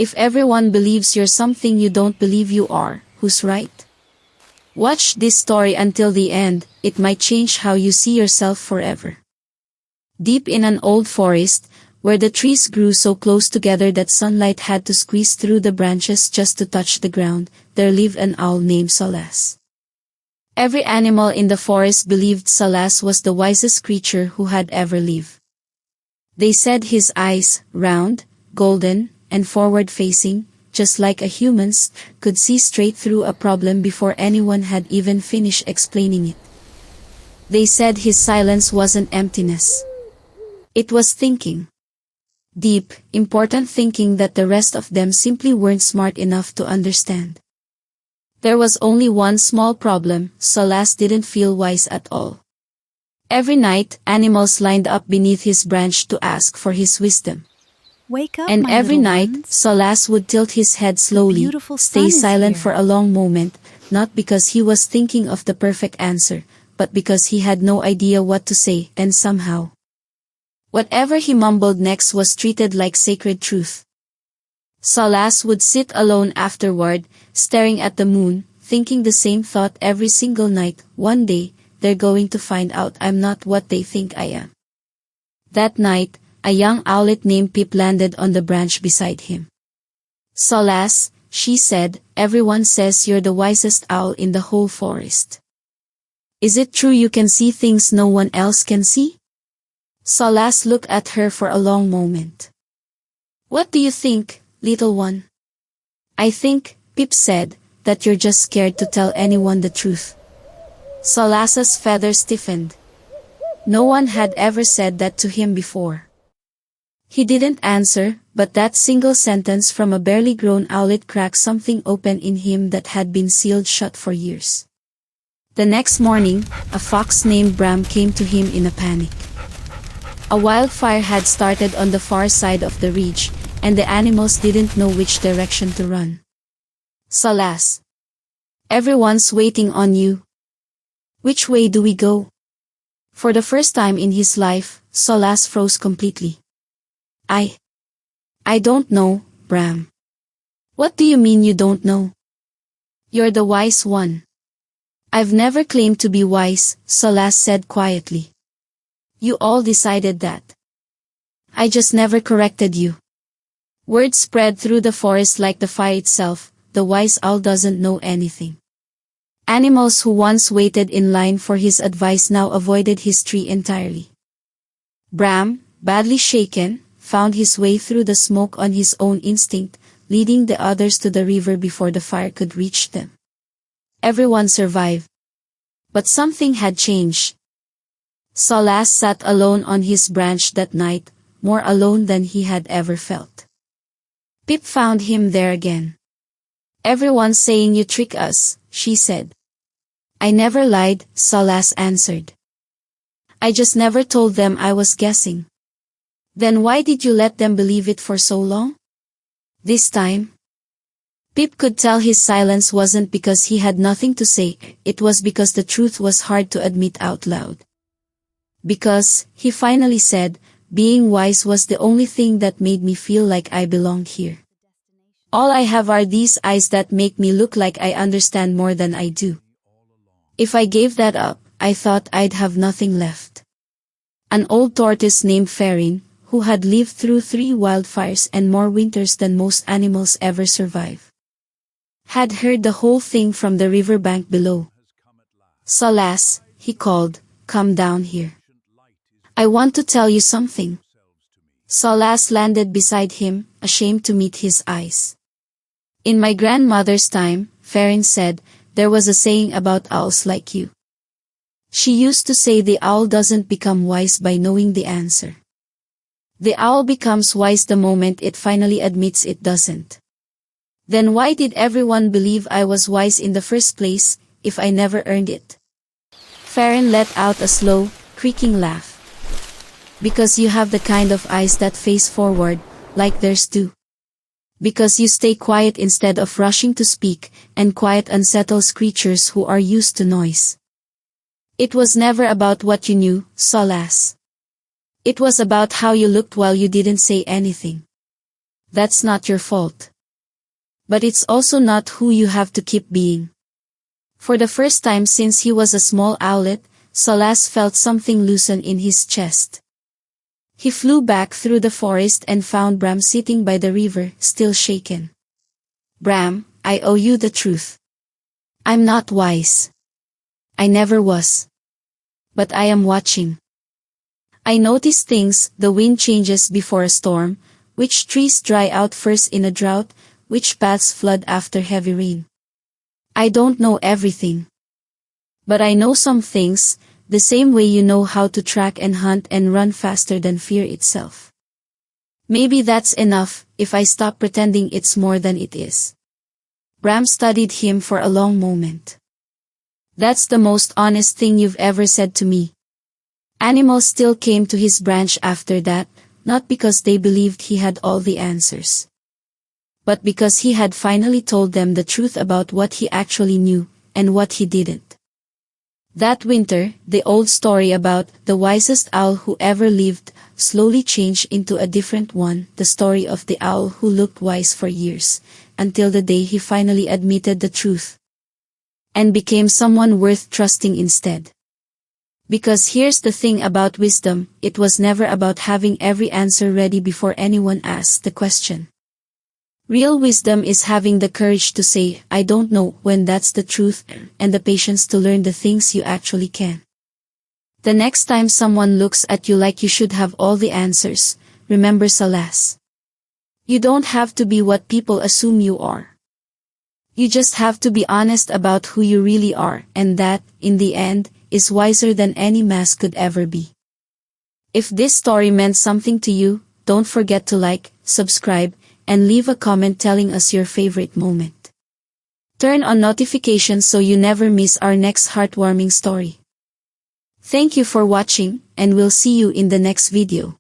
If everyone believes you're something you don't believe you are, who's right? Watch this story until the end, it might change how you see yourself forever. Deep in an old forest, where the trees grew so close together that sunlight had to squeeze through the branches just to touch the ground, there lived an owl named Salas. Every animal in the forest believed Salas was the wisest creature who had ever lived. They said his eyes, round, golden, and forward-facing, just like a human's, could see straight through a problem before anyone had even finished explaining it. They said his silence wasn't emptiness. It was thinking. Deep, important thinking that the rest of them simply weren't smart enough to understand. There was only one small problem: Salas didn't feel wise at all. Every night, animals lined up beneath his branch to ask for his wisdom. Wake up, And my every little night, ones. Salas would tilt his head slowly, beautiful stay sun is silent here. for a long moment, not because he was thinking of the perfect answer, but because he had no idea what to say, and somehow, whatever he mumbled next was treated like sacred truth. Salas would sit alone afterward, staring at the moon, thinking the same thought every single night: one day, they're going to find out I'm not what they think I am. That night, a young owlet named Pip landed on the branch beside him. "Salas," she said, "everyone says you're the wisest owl in the whole forest. Is it true you can see things no one else can see?" Salas looked at her for a long moment. "What do you think, little one?" "I think," Pip said, "that you're just scared to tell anyone the truth." Salas's feathers stiffened. No one had ever said that to him before. He didn't answer, but that single sentence from a barely grown owlet cracked something open in him that had been sealed shut for years. The next morning, a fox named Bram came to him in a panic. A wildfire had started on the far side of the ridge, and the animals didn't know which direction to run. "Salas, everyone's waiting on you. Which way do we go?" For the first time in his life, Salas froze completely. I don't know, Bram." "What do you mean you don't know? You're the wise one." "I've never claimed to be wise," Salas said quietly. "You all decided that. I just never corrected you." Word spread through the forest like the fire itself: the wise owl doesn't know anything. Animals who once waited in line for his advice now avoided his tree entirely. Bram, badly shaken, found his way through the smoke on his own instinct, leading the others to the river before the fire could reach them. Everyone survived. But something had changed. Salas sat alone on his branch that night, more alone than he had ever felt. Pip found him there again. "Everyone's saying you trick us," she said. "I never lied," Salas answered. "I just never told them I was guessing." "Then why did you let them believe it for so long?" This time, Pip could tell his silence wasn't because he had nothing to say, it was because the truth was hard to admit out loud. "Because," he finally said, "being wise was the only thing that made me feel like I belonged here. All I have are these eyes that make me look like I understand more than I do. If I gave that up, I thought I'd have nothing left." An old tortoise named Farin, who had lived through 3 wildfires and more winters than most animals ever survive, had heard the whole thing from the riverbank below. "Salas," he called, "come down here. I want to tell you something." Salas landed beside him, ashamed to meet his eyes. "In my grandmother's time," Farin said, "there was a saying about owls like you. She used to say the owl doesn't become wise by knowing the answer. The owl becomes wise the moment it finally admits it doesn't." "Then why did everyone believe I was wise in the first place, if I never earned it?" Farin let out a slow, creaking laugh. "Because you have the kind of eyes that face forward, like theirs do. Because you stay quiet instead of rushing to speak, and quiet unsettles creatures who are used to noise. It was never about what you knew, Salas. It was about how you looked while you didn't say anything. That's not your fault." But it's also not who you have to keep being. For the first time since he was a small owlet, Salas felt something loosen in his chest. He flew back through the forest and found Bram sitting by the river, still shaken. Bram, I owe you the truth. I'm not wise. I never was. But I am watching. I notice things, the wind changes before a storm, which trees dry out first in a drought, which paths flood after heavy rain. I don't know everything. But I know some things, the same way you know how to track and hunt and run faster than fear itself. Maybe that's enough, if I stop pretending it's more than it is. Bram studied him for a long moment. That's the most honest thing you've ever said to me. Animals still came to his branch after that, not because they believed he had all the answers, but because he had finally told them the truth about what he actually knew, and what he didn't. That winter, the old story about the wisest owl who ever lived slowly changed into a different one, the story of the owl who looked wise for years, until the day he finally admitted the truth. And became someone worth trusting instead. Because here's the thing about wisdom, it was never about having every answer ready before anyone asked the question. Real wisdom is having the courage to say, I don't know, when that's the truth, and the patience to learn the things you actually can. The next time someone looks at you like you should have all the answers, remember Salas. You don't have to be what people assume you are. You just have to be honest about who you really are, and that, in the end, is wiser than any mask could ever be. If this story meant something to you, don't forget to like, subscribe, and leave a comment telling us your favorite moment. Turn on notifications so you never miss our next heartwarming story. Thank you for watching, and we'll see you in the next video.